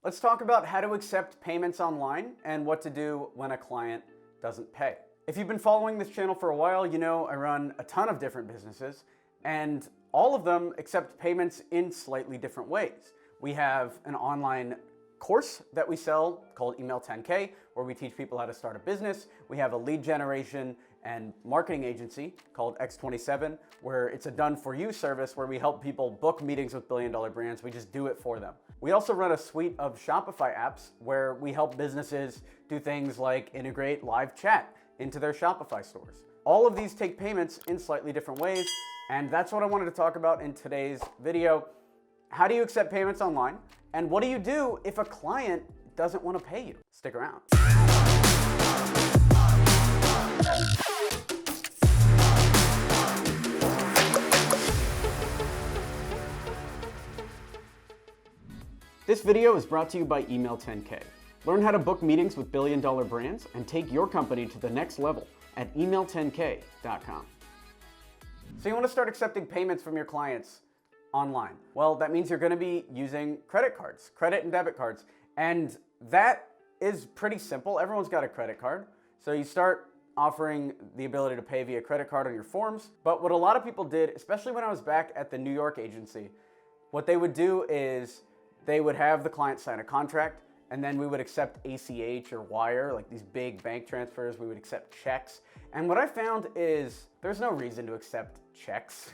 Let's talk about how to accept payments online and what to do when a client doesn't pay. If you've been following this channel for a while, you know I run a ton of different businesses and all of them accept payments in slightly different ways. We have an online course that we sell called Email 10K, where we teach people how to start a business. We have a lead generation and marketing agency called X27, where it's a done-for-you service where we help people book meetings with billion-dollar brands. We just do it for them. We also run a suite of Shopify apps where we help businesses do things like integrate live chat into their Shopify stores. All of these take payments in slightly different ways, and that's what I wanted to talk about in today's video. How do you accept payments online? And what do you do if a client doesn't want to pay you? Stick around. This video is brought to you by Email 10K. Learn how to book meetings with billion-dollar brands and take your company to the next level at email10k.com. So you want to start accepting payments from your clients online. Well, that means you're going to be using credit cards, credit and debit cards. And that is pretty simple. Everyone's got a credit card. So you start offering the ability to pay via credit card on your forms. But what a lot of people did, especially when I was back at the New York agency, what they would do is they would have the client sign a contract, and then we would accept ACH or wire, like these big bank transfers. We would accept checks. And what I found is there's no reason to accept checks.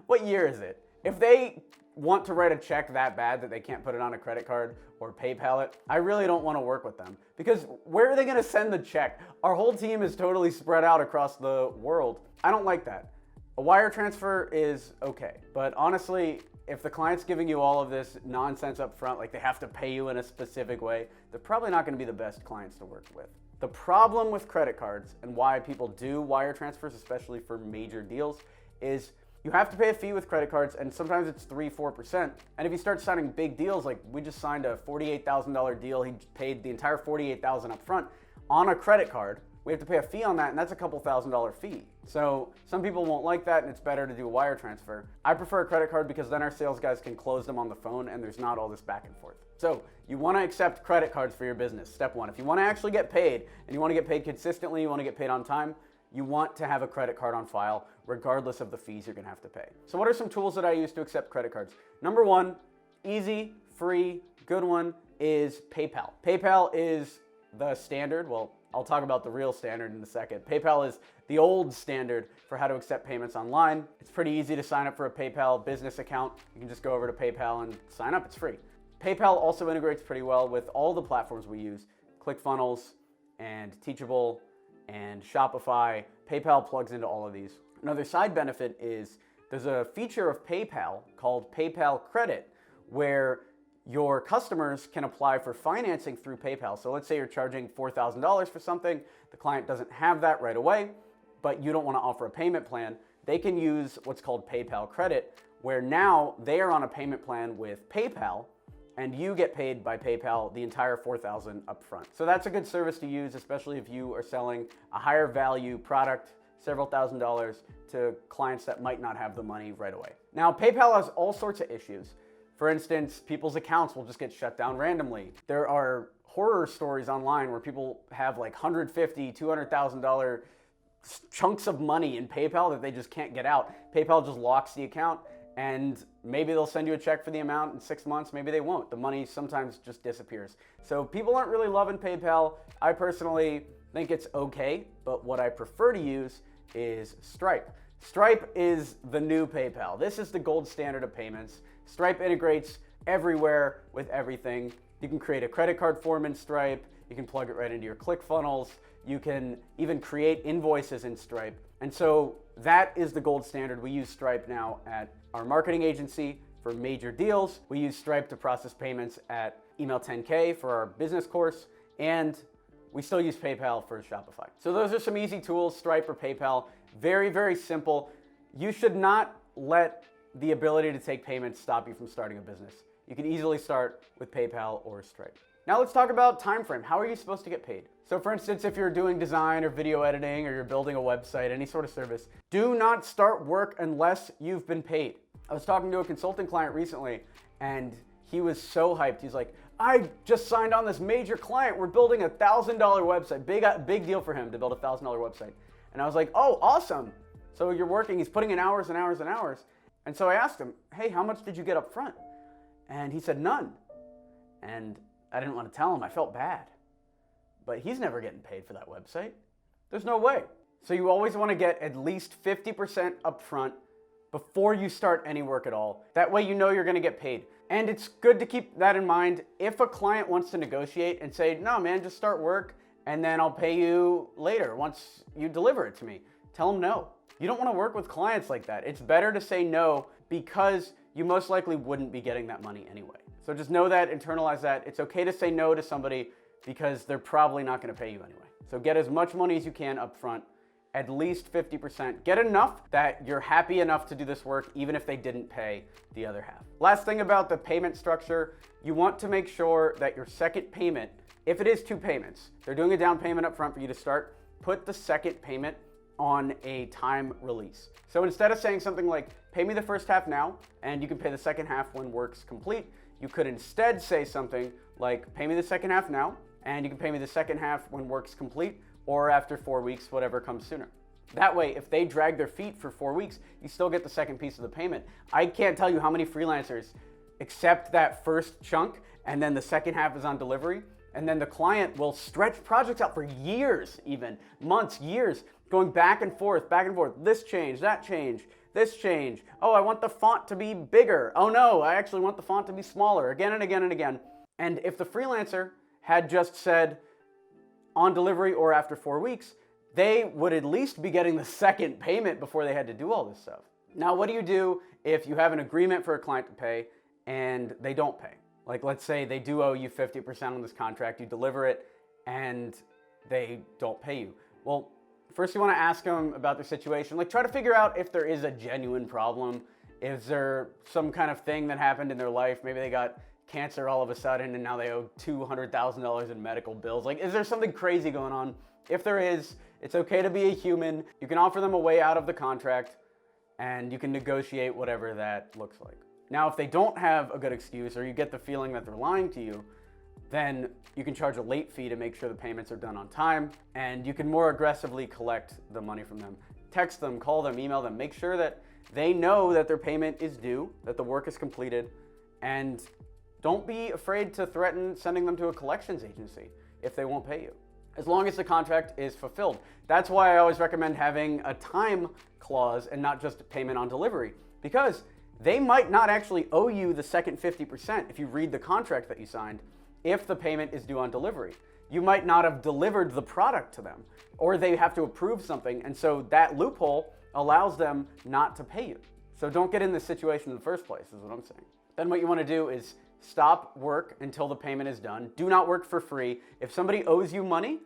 What year is it? If they want to write a check that bad that they can't put it on a credit card or PayPal it, I really don't want to work with them, because where are they going to send the check? Our whole team is totally spread out across the world. I don't like that. A wire transfer is okay, but honestly, if the client's giving you all of this nonsense up front, like they have to pay you in a specific way, they're probably not going to be the best clients to work with. The problem with credit cards and why people do wire transfers, especially for major deals, is you have to pay a fee with credit cards, and sometimes it's 3-4%. And if you start signing big deals, like we just signed a $48,000 deal, he paid the entire $48,000 up front on a credit card. We have to pay a fee on that, and that's a couple $1,000 fee. So some people won't like that, and it's better to do a wire transfer. I prefer a credit card because then our sales guys can close them on the phone and there's not all this back and forth. So you want to accept credit cards for your business, step one. If you want to actually get paid and you want to get paid consistently, you want to get paid on time, you want to have a credit card on file regardless of the fees you're going to have to pay. So what are some tools that I use to accept credit cards? Number one, easy, free, good one is PayPal. PayPal is the standard. Well, I'll talk about the real standard in a second. PayPal is the old standard for how to accept payments online. It's pretty easy to sign up for a PayPal business account. You can just go over to PayPal and sign up. It's free. PayPal also integrates pretty well with all the platforms we use, ClickFunnels and Teachable and Shopify. PayPal plugs into all of these. Another side benefit is there's a feature of PayPal called PayPal Credit, where your customers can apply for financing through PayPal. So let's say you're charging $4,000 for something, the client doesn't have that right away, but you don't want to offer a payment plan. They can use what's called PayPal Credit, where now they are on a payment plan with PayPal, and you get paid by PayPal the entire $4,000 up front. So that's a good service to use, especially if you are selling a higher value product, several $1,000s, to clients that might not have the money right away. Now, PayPal has all sorts of issues. For instance, people's accounts will just get shut down randomly. There are horror stories online where people have like $150,000, $200,000 chunks of money in PayPal that they just can't get out. PayPal just locks the account, and maybe they'll send you a check for the amount in 6 months, maybe they won't. The money sometimes just disappears. So people aren't really loving PayPal. I personally think it's okay, but what I prefer to use is Stripe. Stripe is the new PayPal. This is the gold standard of payments. Stripe integrates everywhere with everything. You can create a credit card form in Stripe. You can plug it right into your ClickFunnels. You can even create invoices in Stripe. And so that is the gold standard. We use Stripe now at our marketing agency for major deals. We use Stripe to process payments at Email 10K for our business course. And we still use PayPal for Shopify. So those are some easy tools, Stripe or PayPal. Very, very simple. You should not let the ability to take payments stop you from starting a business. You can easily start with PayPal or Stripe. Now let's talk about time frame. How are you supposed to get paid? So for instance, if you're doing design or video editing or you're building a website, any sort of service, do not start work unless you've been paid. I was talking to a consulting client recently, and he was so hyped. He's like, I just signed on this major client. We're building a $1,000 website. Big deal for him to build a $1,000 website. And I was like, oh, awesome. So you're working, he's putting in hours and hours and hours. And so I asked him, hey, how much did you get up front? And he said, none. And I didn't want to tell him, I felt bad. But he's never getting paid for that website. There's no way. So you always want to get at least 50% up front before you start any work at all. That way you know you're going to get paid. And it's good to keep that in mind. If a client wants to negotiate and say, no, man, just start work and then I'll pay you later once you deliver it to me, tell them no. You don't want to work with clients like that. It's better to say no because you most likely wouldn't be getting that money anyway. So just know that, internalize that. It's okay to say no to somebody because they're probably not going to pay you anyway. So get as much money as you can up front, at least 50%. Get enough that you're happy enough to do this work even if they didn't pay the other half. Last thing about the payment structure, you want to make sure that your second payment, if it is 2 payments, they're doing a down payment up front for you to start, put the second payment on a time release. So instead of saying something like, pay me the first half now, and you can pay the second half when work's complete, you could instead say something like, pay me the second half now, and you can pay me the second half when work's complete, or after 4 weeks, whatever comes sooner. That way, if they drag their feet for 4 weeks, you still get the second piece of the payment. I can't tell you how many freelancers accept that first chunk, and then the second half is on delivery, and then the client will stretch projects out for years, even months, years, going back and forth, this change, that change, this change. Oh, I want the font to be bigger. Oh no, I actually want the font to be smaller, again and again and again. And if the freelancer had just said on delivery or after 4 weeks, they would at least be getting the second payment before they had to do all this stuff. Now, what do you do if you have an agreement for a client to pay and they don't pay? Like, let's say they do owe you 50% on this contract, you deliver it, and they don't pay you. Well, first you want to ask them about their situation. Like, try to figure out if there is a genuine problem. Is there some kind of thing that happened in their life? Maybe they got cancer all of a sudden and now they owe $200,000 in medical bills. Like, is there something crazy going on? If there is, it's okay to be a human. You can offer them a way out of the contract and you can negotiate whatever that looks like. Now, if they don't have a good excuse or you get the feeling that they're lying to you, then you can charge a late fee to make sure the payments are done on time, and you can more aggressively collect the money from them. Text them, call them, email them, make sure that they know that their payment is due, that the work is completed, and don't be afraid to threaten sending them to a collections agency if they won't pay you, as long as the contract is fulfilled. That's why I always recommend having a time clause and not just payment on delivery, because they might not actually owe you the second 50% if you read the contract that you signed, if the payment is due on delivery. You might not have delivered the product to them, or they have to approve something, and so that loophole allows them not to pay you. So don't get in this situation in the first place, is what I'm saying. Then what you want to do is stop work until the payment is done. Do not work for free. If somebody owes you money,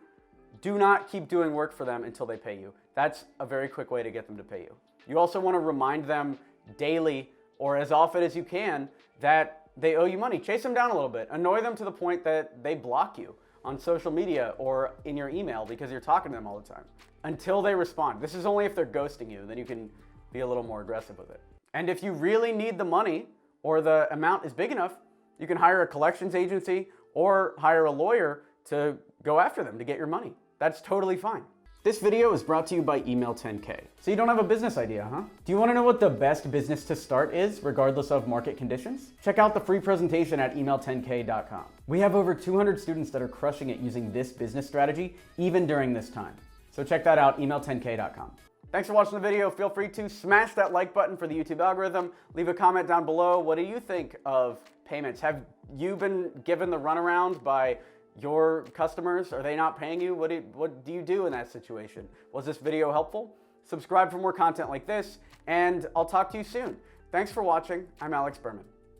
do not keep doing work for them until they pay you. That's a very quick way to get them to pay you. You also want to remind them daily or as often as you can that they owe you money. Chase them down a little bit. Annoy them to the point that they block you on social media or in your email because you're talking to them all the time until they respond. This is only if they're ghosting you, then you can be a little more aggressive with it. And if you really need the money or the amount is big enough, you can hire a collections agency or hire a lawyer to go after them to get your money. That's totally fine. This video is brought to you by Email 10K. So you don't have a business idea, huh? Do you want to know what the best business to start is, regardless of market conditions? Check out the free presentation at email10k.com. We have over 200 students that are crushing it using this business strategy, even during this time. So check that out, email10k.com. Thanks for watching the video. Feel free to smash that like button for the YouTube algorithm. Leave a comment down below. What do you think of payments? Have you been given the runaround by your customers? Are they not paying you? What do you do in that situation? Was this video helpful? Subscribe for more content like this, and I'll talk to you soon. Thanks for watching. I'm Alex Berman.